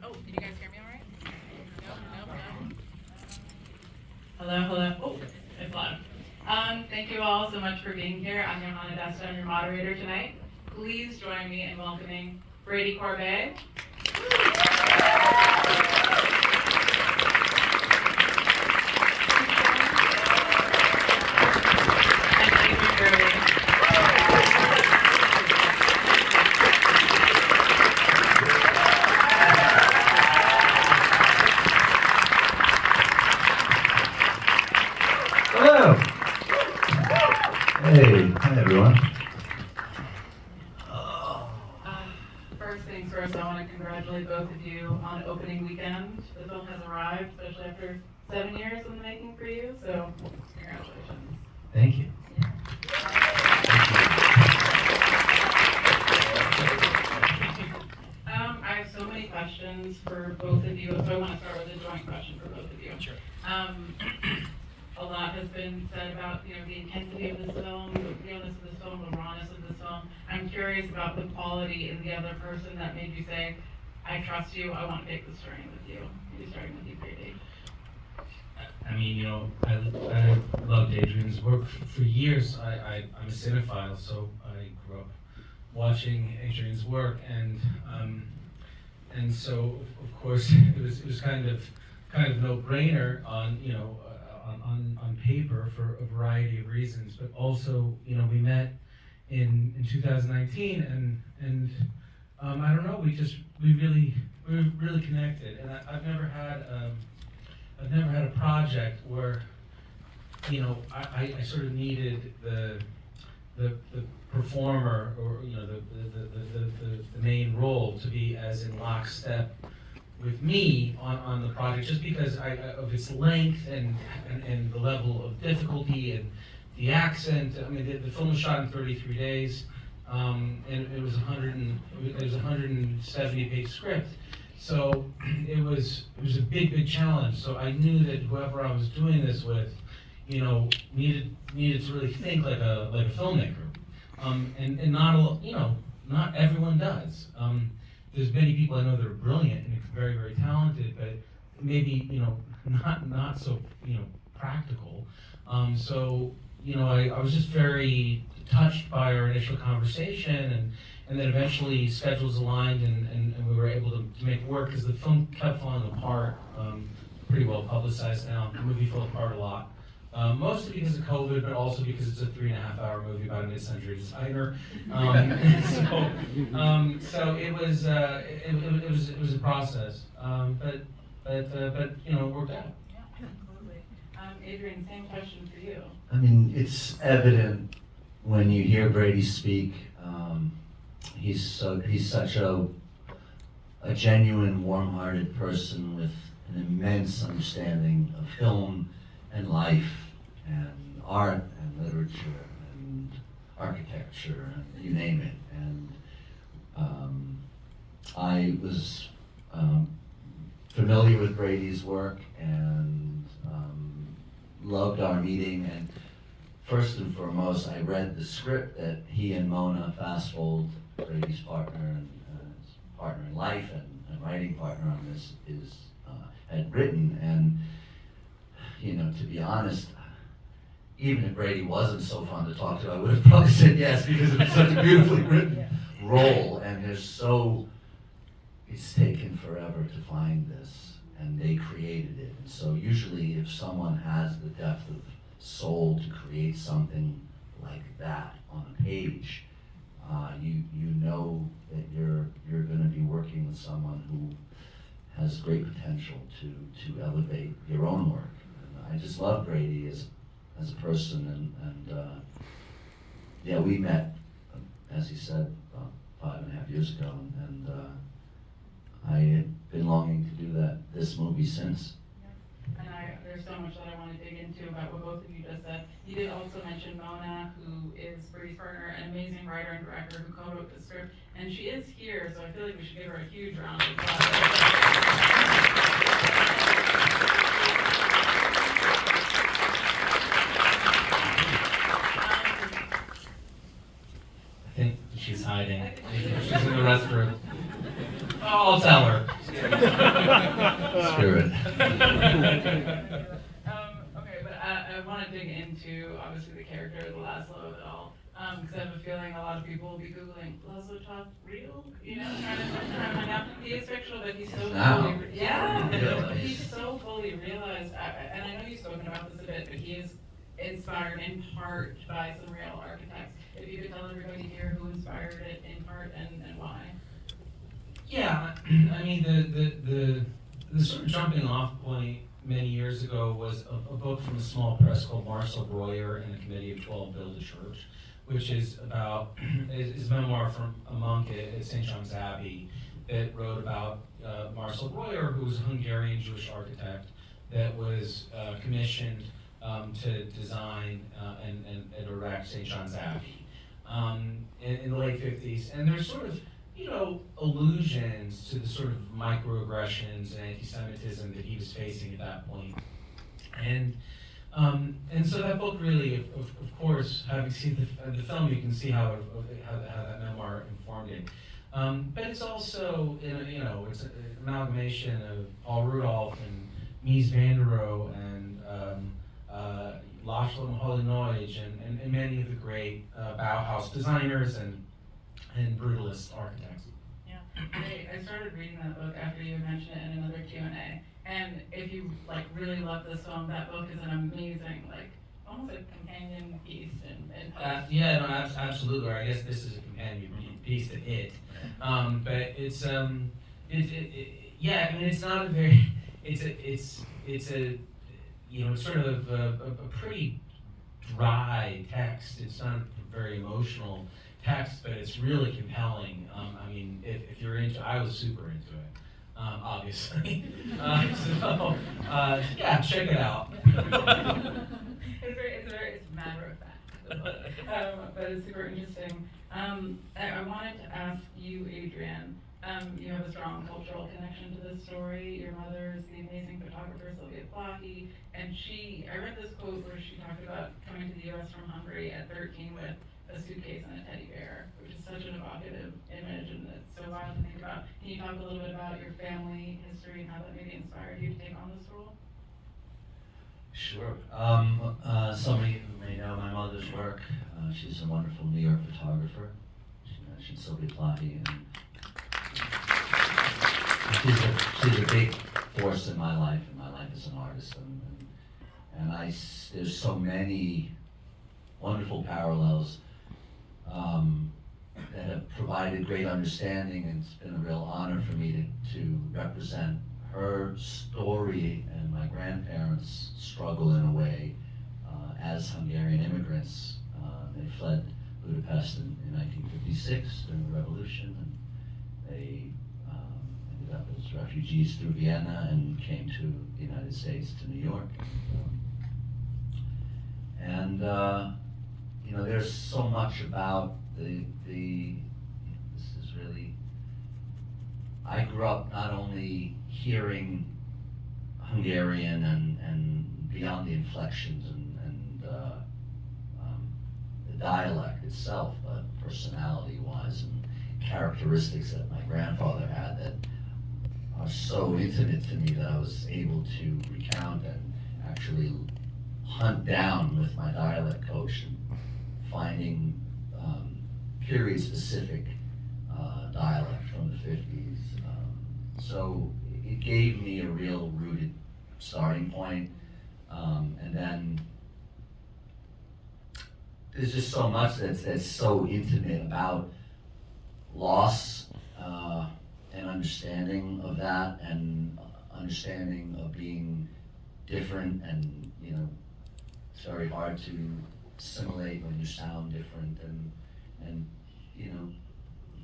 Oh, can you guys hear me all right? No. Hello. Oh, it's loud. Thank you all so much for being here. I'm Johanna Desta, I'm your moderator tonight. Please join me in welcoming Brady Corbet. And Adrien Brody. Hello. Hey, hi everyone. First things first, I want to congratulate both of you on opening weekend. The film has arrived, especially after 7 years in the making for you, so congratulations. Thank you. I have so many questions for both of you, so I want to start with a joint question for both of you. Sure. A lot has been said about, the intensity of this film, the realness of this film, the rawness of this film. I'm curious about the quality in the other person that made you say, I trust you, I want to take this journey with you. Maybe starting with you, Brady. I mean, I loved Adrien's work for years. I'm a cinephile, so I grew up watching Adrien's work, and so of course it was kind of no-brainer on paper for a variety of reasons, but also we met in 2019, and I don't know, we really connected, and I've never had a project where I sort of needed the performer, or the main role to be as in lockstep with me on the project, just because of its length and the level of difficulty and the accent. I mean, the film was shot in 33 days, and it was a 170-page script. So it was a big challenge. So I knew that whoever I was doing this with, needed to really think like a filmmaker, and not everyone does. There's many people I know that are brilliant and very talented, but maybe not so practical. So I was just very touched by our initial conversation, and then eventually schedules aligned, and we were able to make work, because the film kept falling apart. Pretty well publicized now. The movie fell apart a lot. Mostly because of COVID, but also because it's a 3.5-hour movie about a mid-century designer. So it was a process, but it worked out. Yeah, absolutely. Adrien, same question for you. I mean, it's evident when you hear Brady speak. He's such a genuine, warm-hearted person with an immense understanding of film and life and art and literature and architecture and you name it. And I was familiar with Brady's work and loved our meeting. And first and foremost, I read the script that he and Mona Fastfold, Brady's partner and his partner in life and writing partner on this, had written. And to be honest, even if Brady wasn't so fun to talk to, I would have probably said yes, because it's such a beautifully written role, and it's taken forever to find this, and they created it. And so usually if someone has the depth of soul to create something like that on a page, you know that you're going to be working with someone who has great potential to elevate your own work. I just love Brady as a person, and yeah, we met, as he said, about 5.5 years ago, and I had been longing to do this movie since. Yeah. And there's so much that I want to dig into about what both of you just said. You did also mention Mona, who is Brady's partner, an amazing writer and director who co-wrote the script, and she is here, so I feel like we should give her a huge round of applause. I think she's hiding. She's in the restroom. Oh, I'll tell her. Spirit. Okay, but I want to dig into, obviously, the character of the Laszlo of it all, because I have a feeling a lot of people will be Googling, Laszlo Toth real? You know, trying to find out. He is fictional, but he's so Now. fully, yeah, Yeah. he's so fully realized, and I know you've spoken about this a bit, but he is inspired in part by some real architects. If you could tell everybody here who inspired it in part and why. Yeah, I mean, the sort of jumping off point many years ago was a book from a small press called Marcel Breuer and the Committee of 12 Build a Church, which is about, is a memoir from a monk at St. John's Abbey that wrote about Marcel Breuer, who was a Hungarian Jewish architect that was commissioned to design and erect St. John's Abbey in the late 50s. And there's sort of, you know, allusions to the sort of microaggressions and anti-Semitism that he was facing at that point. And so that book really, of course, having seen the film, you can see how that memoir informed it. But it's also, you know, it's an amalgamation of Paul Rudolph and Mies van der Rohe and Laszlo Moholy-Nagy and many of the great Bauhaus designers and Brutalist architects. Yeah, I started reading that book after you mentioned it in another Q&A, and if you like really love this film, that book is an amazing, like, almost a companion piece in post. Yeah, no, absolutely. Or I guess this is a companion piece to it, but it's yeah. I mean, it's not a very, it's a you know, it's sort of a pretty dry text. It's not a very emotional text, but it's really compelling. I mean, if you're into, I was super into it, obviously. So yeah, check it out. It's a matter of fact, but it's super interesting. I wanted to ask you, Adrien. You have a strong cultural connection to this story. Your mother is the amazing photographer Sylvia Plahe, and I read this quote where she talked about coming to the U.S. from Hungary at 13 with a suitcase and a teddy bear, which is such an evocative image, and it's so wild to think about. Can you talk a little bit about your family history and how that maybe inspired you to take on this role? Sure. Some of you may know my mother's work. She's a wonderful New York photographer. She mentioned Sylvia Plahe, and she's a big force in my life as an artist, and there's so many wonderful parallels that have provided great understanding, and it's been a real honor for me to represent her story and my grandparents' struggle in a way as Hungarian immigrants. They fled Budapest in 1956 during the revolution, and they ended up as refugees through Vienna and came to the United States, to New York. And you know, there's so much about this is really, I grew up not only hearing Hungarian and beyond the inflections and the dialect itself, but personality-wise and characteristics that my grandfather had that are so intimate to me that I was able to recount and actually hunt down with my dialect coach and finding period-specific dialect from the 50s. So it gave me a real rooted starting point. And then there's just so much that's so intimate about loss and understanding of that, and understanding of being different, and you know, it's very hard to assimilate when you sound different, and you know,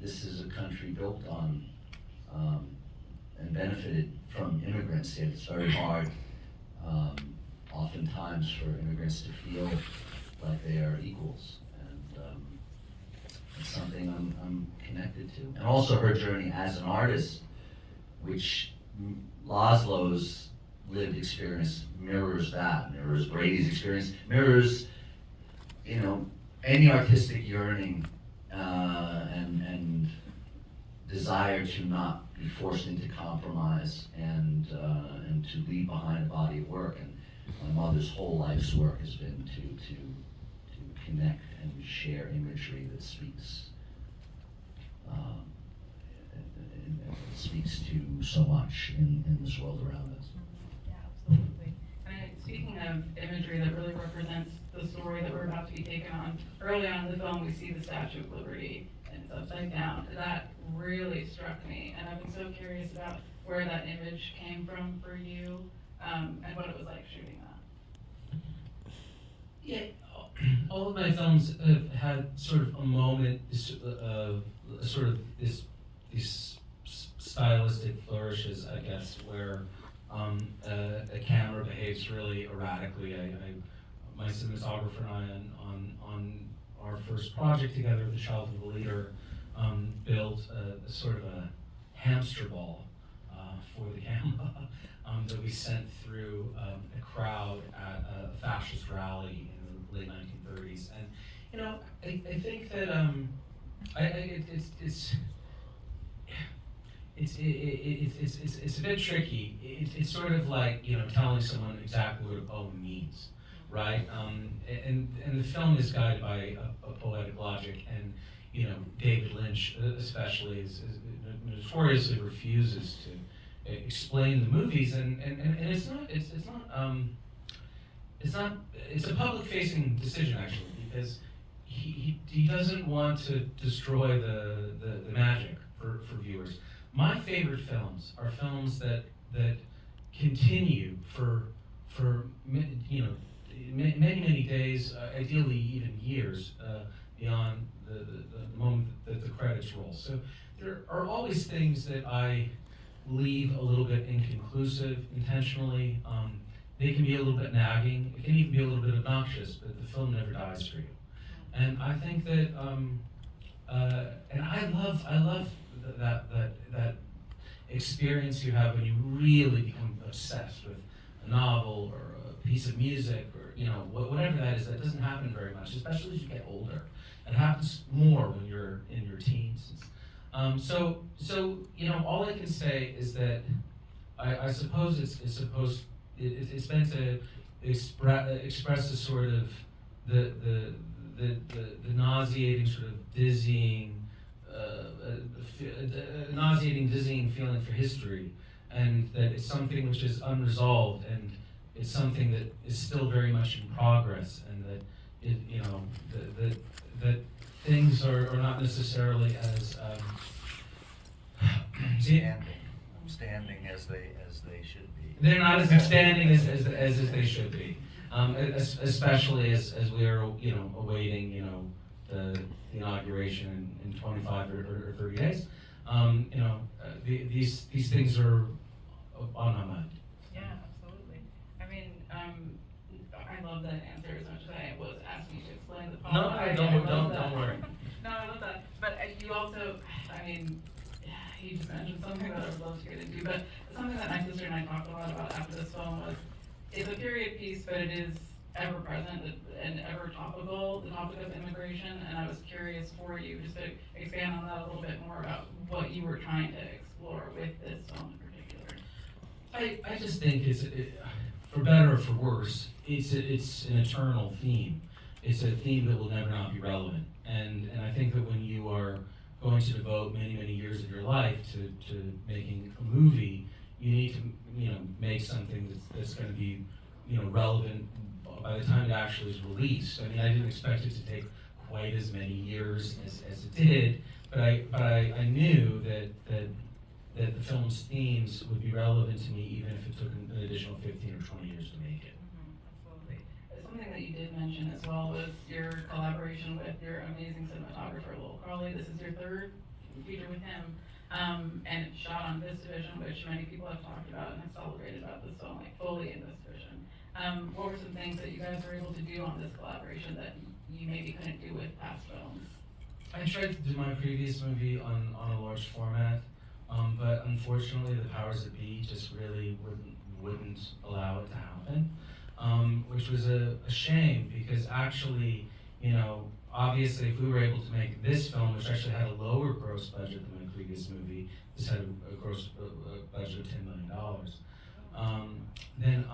this is a country built on and benefited from immigrants, yet it's very hard oftentimes for immigrants to feel like they are equals, and it's something I'm connected to. And also her journey as an artist, which Laszlo's lived experience mirrors that, mirrors Brady's experience, mirrors, you know, any artistic yearning and desire to not be forced into compromise and to leave behind a body of work. And my mother's whole life's work has been to connect and share imagery that speaks speaks to so much in this world around us. Yeah, absolutely. And speaking of imagery that really represents the story that we're about to be taken on, early on in the film we see the Statue of Liberty and it's upside down. That really struck me, and I've been so curious about where that image came from for you, and what it was like shooting that. Yeah, all of my films have had sort of a moment, sort of these stylistic flourishes, I guess, where a camera behaves really erratically. My cinematographer and I on our first project together, The Child of the Leader, built a sort of a hamster ball for the camera that we sent through a crowd at a fascist rally in the late 1930s. And you know, I think that it's a bit tricky. It's sort of like, you know, telling someone exactly what a poem means, right? And the film is guided by a poetic logic, and you know, David Lynch especially is notoriously refuses to explain the movies, and it's a public facing decision actually, because he doesn't want to destroy the magic for viewers. My favorite films are films that continue for you know, many days, ideally even years, beyond the moment that the credits roll. So there are always things that I leave a little bit inconclusive intentionally. They can be a little bit nagging. It can even be a little bit obnoxious, but the film never dies for you. And I think that, and I love that experience you have when you really become obsessed with a novel or a piece of music, or you know, whatever that is. That doesn't happen very much, especially as you get older. It happens more when you're in your teens. So you know, all I can say is that I suppose it's meant to express a sort of the nauseating, sort of dizzying, nauseating, dizzying feeling for history, and that it's something which is unresolved, and it's something that is still very much in progress, and that it, you know, that things are not necessarily as standing as they should be. They're not as outstanding as they should be, especially as we are, you know, awaiting, you know, the inauguration in 25 or 30 days. You know, these things are on my mind. Yeah, absolutely. I mean, I love that answer as much as I was asking you to explain the poem. Don't worry. No, I love that. But you also, I mean, you just mentioned something that I would love to get into, but something that my sister and I talked a lot about after this film was, it's a period piece, but it is ever present and ever topical, the topic of immigration, and I was curious for you just to expand on that a little bit more about what you were trying to explore with this film in particular. I just think for better or for worse, it's an eternal theme. It's a theme that will never not be relevant, and I think that when you are going to devote many years of your life to making a movie, you need to, you know, make something that's going to be, you know, relevant by the time it actually is released. I mean, I didn't expect it to take quite as many years as it did, but I knew that the film's themes would be relevant to me even if it took an additional 15 or 20 years to make it. Absolutely. Something that you did mention as well was your collaboration with your amazing cinematographer, Lowell Crawley. This is your third feature with him, and it's shot on this division, which many people have talked about and have celebrated about this film, like fully in this division. What were some things that you guys were able to do on this collaboration that you maybe couldn't do with past films? I tried to do my previous movie on a large format, but unfortunately the powers that be just really wouldn't allow it to happen, which was a shame, because actually, you know, obviously, if we were able to make this film, which actually had a lower gross budget than my previous movie, this had a gross budget of $10 million, then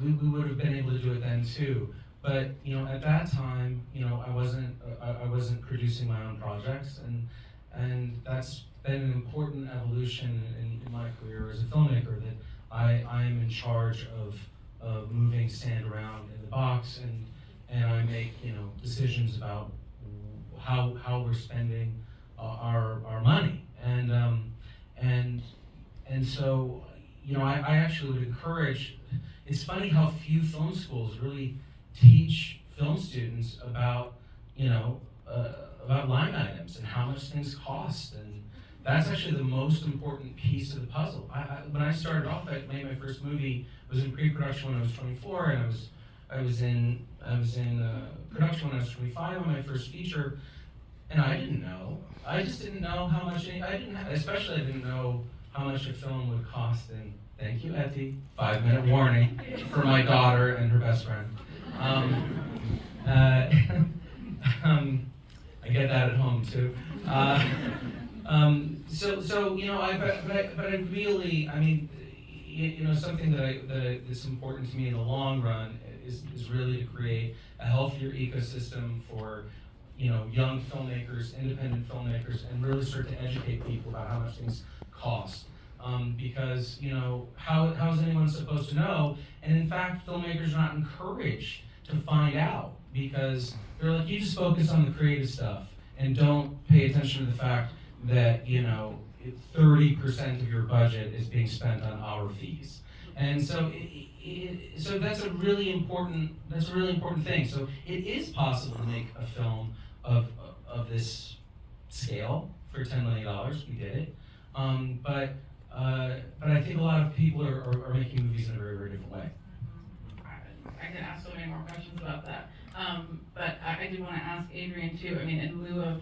we would have been able to do it then too. But at that time, I wasn't producing my own projects, and that's been an important evolution in my career as a filmmaker, that I am in charge of moving stand around in the box, and I make decisions about how we're spending our money, and so I actually would encourage. It's funny how few film schools really teach film students about about line items and how much things cost, and that's actually the most important piece of the puzzle. When I started off, I made my first movie. I was in pre-production when I was 24, and I was in production when I was 25 on my first feature, and I didn't know. I just didn't know how much. I didn't know how much a film would cost. And thank you, Etty. 5-minute warning for my daughter and her best friend. I get that at home too. But I really, something that's important to me in the long run is really to create a healthier ecosystem for young filmmakers, independent filmmakers, and really start to educate people about how much things cost. Because how is anyone supposed to know? And in fact, filmmakers are not encouraged to find out, because they're like, you just focus on the creative stuff and don't pay attention to the fact that 30% of your budget is being spent on our fees. And so so that's a really important thing. So it is possible to make a film of this scale for $10 million. We did it. But I think a lot of people are making movies in a very, very different way. I could ask so many more questions about that. But I do want to ask Adrien too. In lieu of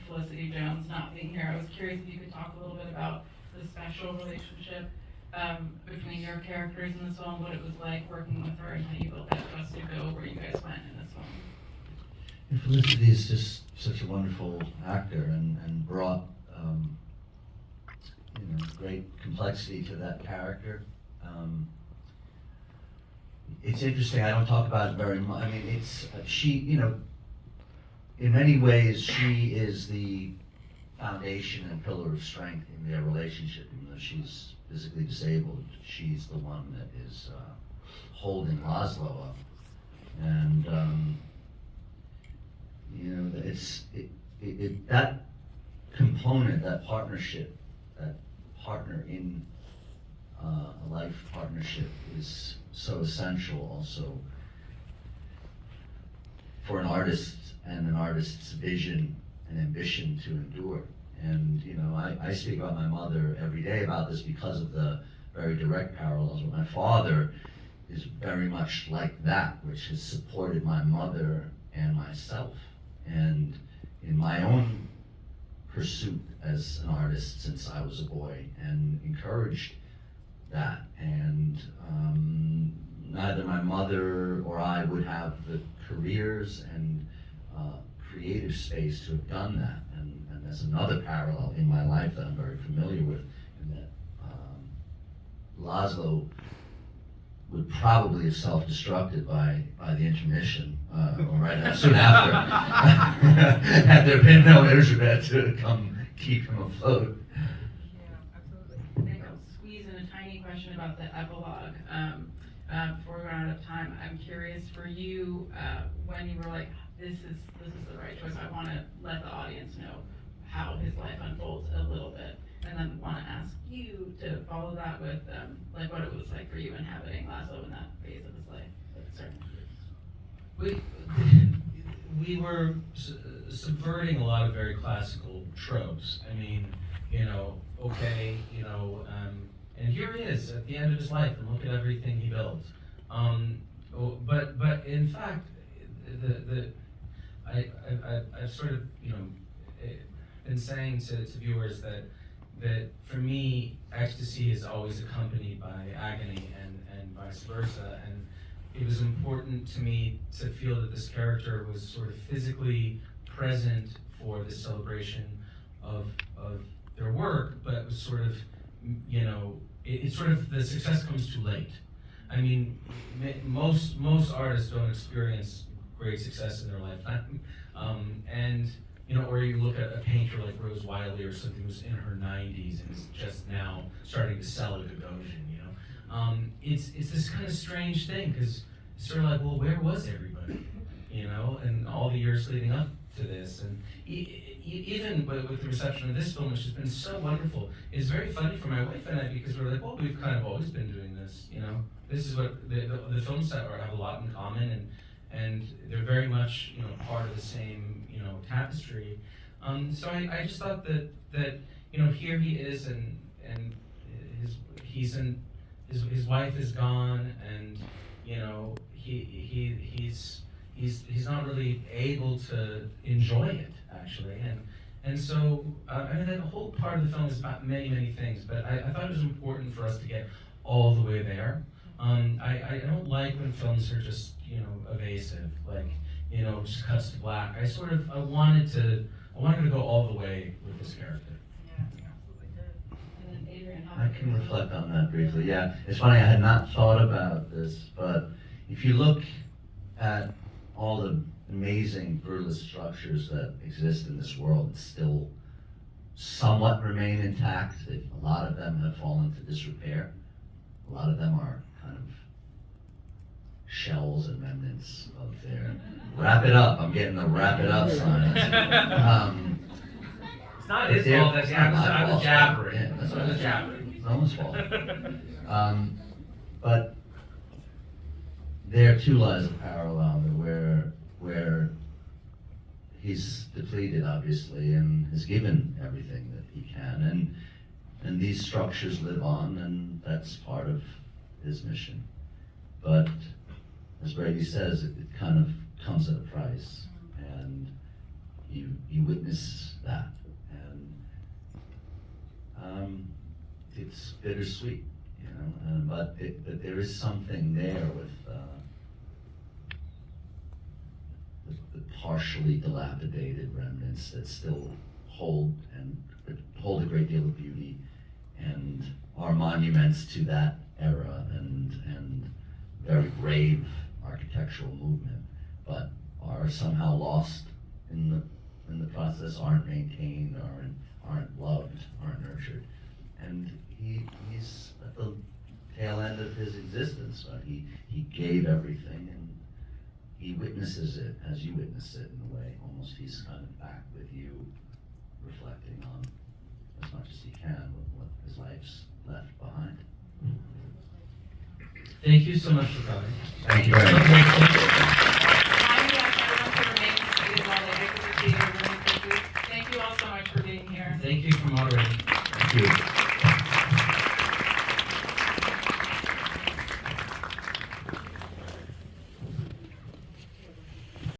Felicity Jones not being here, I was curious if you could talk a little bit about the special relationship between your characters in this film, what it was like working with her, and how you built that trust to go where you guys went in this film. And Felicity is just such a wonderful actor and brought great complexity to that character. It's interesting, I don't talk about it very much. She, in many ways, she is the foundation and pillar of strength in their relationship. Even though she's physically disabled, she's the one that is holding Laszlo up. And, that component, that partnership, that partner in a life partnership is so essential also for an artist and an artist's vision and ambition to endure. And I speak about my mother every day about this because of the very direct parallels with my father is very much like that, which has supported my mother and myself. And in my own pursuit as an artist since I was a boy, and encouraged that. And neither my mother or I would have the careers and creative space to have done that. And that's another parallel in my life that I'm very familiar with, in that Laszlo would probably have self-destructed by the intermission, or right soon after, had there been no Elizabeth to come keep him afloat. I think I'll squeeze in a tiny question about the epilogue before we run out of time. I'm curious for you, when you were like, this is the right choice. I want to let the audience know how his life unfolds a little bit, and then want to ask you to follow that with like what it was like for you inhabiting Laszlo in that phase of his life. We were subverting a lot of very classical tropes. And here he is at the end of his life, and look at everything he built. But in fact, I've sort of been saying to viewers that for me, ecstasy is always accompanied by agony, and vice versa. And it was important to me to feel that this character was sort of physically present for the celebration of their work, but it was sort of, you know, it's sort of, the success comes too late. I mean, most artists don't experience great success in their lifetime. And, you know, or you look at a painter like Rose Wiley or something who's in her 90s and is just now starting to sell a Gagosian, you know? It's this kind of strange thing, because it's sort of like, well, where was everybody? You know, and all the years leading up to this, and even with the reception of this film, which has been so wonderful, it's very funny for my wife and I, because we're like, well, we've kind of always been doing this, you know? This is what the films that have a lot in common, and they're very much, you know, part of the same, you know, tapestry. So I just thought that you know, here he is, and his wife is gone, and you know, he's not really able to enjoy it, actually, and so I mean, that whole part of the film is about many things, but I thought it was important for us to get all the way there. I don't like when films are just, you know, evasive, like, you know, just cuts to black. I wanted to go all the way with this character. Yeah, you absolutely did. And then Adrien, how I about can you? reflect on that briefly. Yeah, it's funny, I had not thought about this, but if you look at all the amazing brutalist structures that exist in this world that still somewhat remain intact, a lot of them have fallen to disrepair. A lot of them are kind of shells and remnants of their, wrap it up, I'm getting the wrap it up signs. It's not his fault, that's I was jabbering. Yeah, that's I was jabbering. It's no one's fault. But there are two lives of parallel where he's depleted, obviously, and has given everything that he can, and these structures live on, and that's part of his mission. But as Brady says, it kind of comes at a price, and you witness that, and it's bittersweet, you know. But there is something there with the partially dilapidated remnants that still hold a great deal of beauty, and are monuments to that era and very brave architectural movement, but are somehow lost in the process, aren't maintained, aren't loved, aren't nurtured. And he's at the tail end of his existence, but he gave everything, and he witnesses it as you witness it in a way. Almost he's kind of back with you, reflecting on as much as he can with what his life's left behind. Thank you so much for coming. Thank you very much. Finally, ask everyone to remain seated while they exit the theater really quickly. Thank you all so much for being here. Thank you for moderating. Thank you.